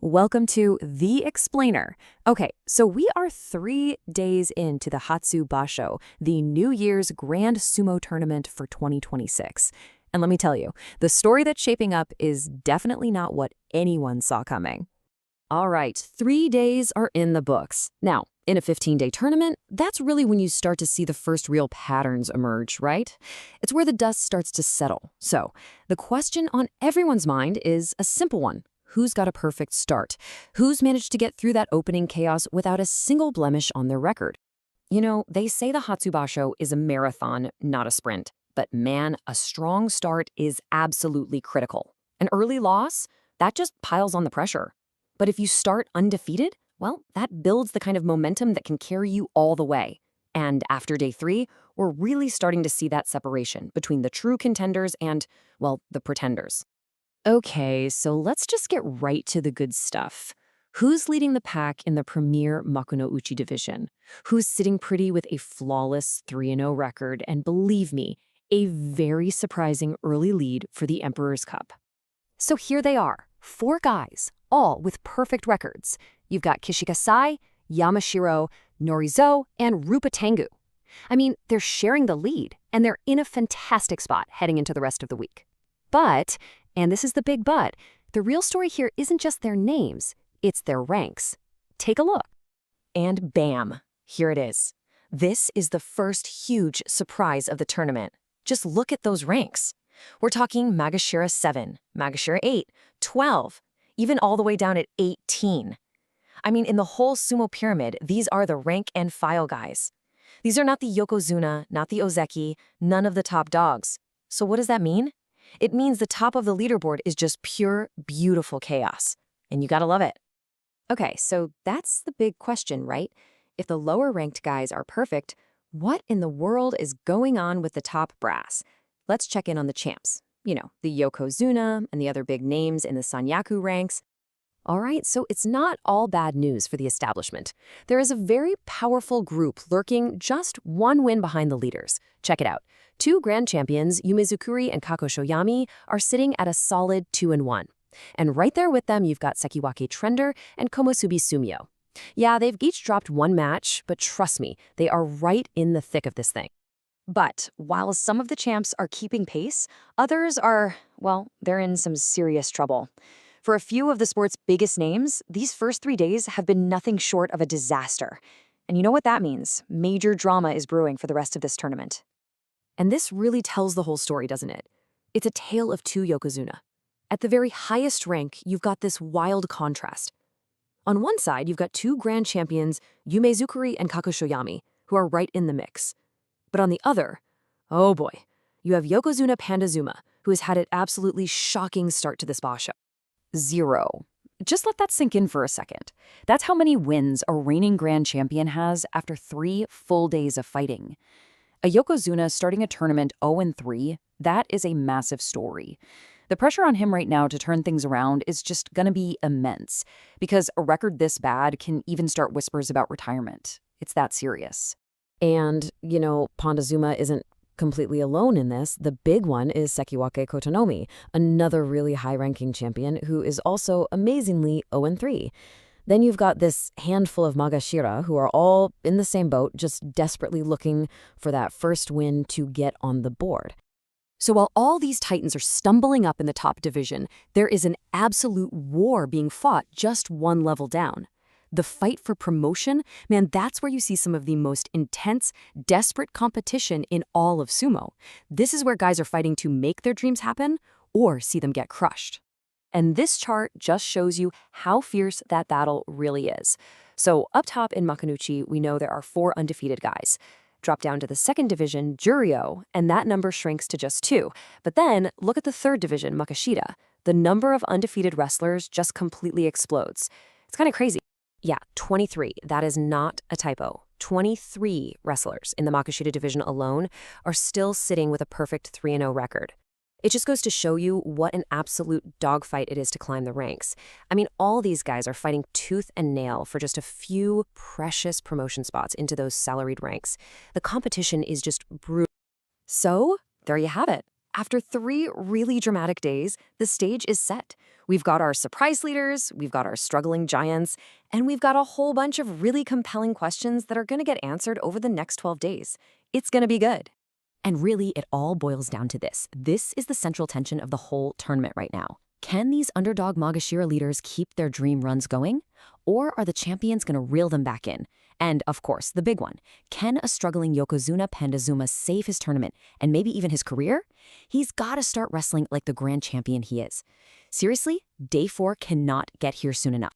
Welcome to The Explainer. Okay, so we are 3 days into the Hatsu Basho, the New Year's Grand Sumo Tournament for 2026. And let me tell you, the story that's shaping up is definitely not what anyone saw coming. All right, 3 days are in the books. Now, in a 15-day tournament, that's really when you start to see the first real patterns emerge, right? It's where the dust starts to settle. So, the question on everyone's mind is a simple one. Who's got a perfect start? Who's managed to get through that opening chaos without a single blemish on their record? You know, they say the Hatsu Basho is a marathon, not a sprint. But man, a strong start is absolutely critical. An early loss, that just piles on the pressure. But if you start undefeated, well, that builds the kind of momentum that can carry you all the way. And after day 3, we're really starting to see that separation between the true contenders and, well, the pretenders. Okay, so let's just get right to the good stuff. Who's leading the pack in the premier Makunouchi division? Who's sitting pretty with a flawless 3-0 record and, believe me, a very surprising early lead for the Emperor's Cup? So here they are, 4 guys, all with perfect records. You've got Kishikaisei, Yamashiro, Norizo, and Rupatengu. I mean, they're sharing the lead, and they're in a fantastic spot heading into the rest of the week. But, and this is the big but, the real story here isn't just their names, it's their ranks. Take a look. And bam, here it is. This is the first huge surprise of the tournament. Just look at those ranks. We're talking Makushita 7, Makushita 8, 12, even all the way down at 18. I mean, in the whole sumo pyramid, these are the rank and file guys. These are not the yokozuna, not the ozeki, none of the top dogs. So what does that mean? It means the top of the leaderboard is just pure, beautiful chaos. And you gotta love it. Okay, so that's the big question, right? If the lower-ranked guys are perfect, what in the world is going on with the top brass? Let's check in on the champs. You know, the yokozuna and the other big names in the sanyaku ranks. All right, so it's not all bad news for the establishment. There is a very powerful group lurking just one win behind the leaders. Check it out. 2 grand champions, Yumezukuri and Kakoshoyami, are sitting at a solid 2-1. And right there with them, you've got Sekiwake Trender and Komusubi Sumyo. Yeah, they've each dropped 1 match, but trust me, they are right in the thick of this thing. But while some of the champs are keeping pace, others are, well, they're in some serious trouble. For a few of the sport's biggest names, these first 3 days have been nothing short of a disaster. And you know what that means? Major drama is brewing for the rest of this tournament. And this really tells the whole story, doesn't it? It's a tale of 2 yokozuna. At the very highest rank, you've got this wild contrast. On one side, you've got 2 grand champions, Yumezukuri and Kakoshoyami, who are right in the mix. But on the other, oh boy, you have Yokozuna Pandazuma, who has had an absolutely shocking start to this basho. 0. Just let that sink in for a second. That's how many wins a reigning grand champion has after 3 full days of fighting. A yokozuna starting a tournament 0-3, that is a massive story. The pressure on him right now to turn things around is just gonna be immense, because a record this bad can even start whispers about retirement. It's that serious. And, you know, Pandazuma isn't completely alone in this. The big one is Sekiwake Kotonomi, another really high-ranking champion who is also amazingly 0-3. Then you've got this handful of Magashira who are all in the same boat, just desperately looking for that first win to get on the board. So while all these titans are stumbling up in the top division, there is an absolute war being fought just one level down. The fight for promotion, man, that's where you see some of the most intense, desperate competition in all of sumo. This is where guys are fighting to make their dreams happen or see them get crushed. And this chart just shows you how fierce that battle really is. So up top in Makunouchi, we know there are 4 undefeated guys. Drop down to the 2nd division, Juryo, and that number shrinks to just 2. But then look at the 3rd division, Makushita. The number of undefeated wrestlers just completely explodes. It's kind of crazy. Yeah, 23. That is not a typo. 23 wrestlers in the Makushita division alone are still sitting with a perfect 3-0 record. It just goes to show you what an absolute dogfight it is to climb the ranks. I mean, all these guys are fighting tooth and nail for just a few precious promotion spots into those salaried ranks. The competition is just brutal. So, there you have it. After 3 really dramatic days, the stage is set. We've got our surprise leaders, we've got our struggling giants, and we've got a whole bunch of really compelling questions that are going to get answered over the next 12 days. It's going to be good. And really, it all boils down to this. This is the central tension of the whole tournament right now. Can these underdog Makushita leaders keep their dream runs going? Or are the champions going to reel them back in? And, of course, the big one. Can a struggling Yokozuna Pandazuma save his tournament and maybe even his career? He's got to start wrestling like the grand champion he is. Seriously, day 4 cannot get here soon enough.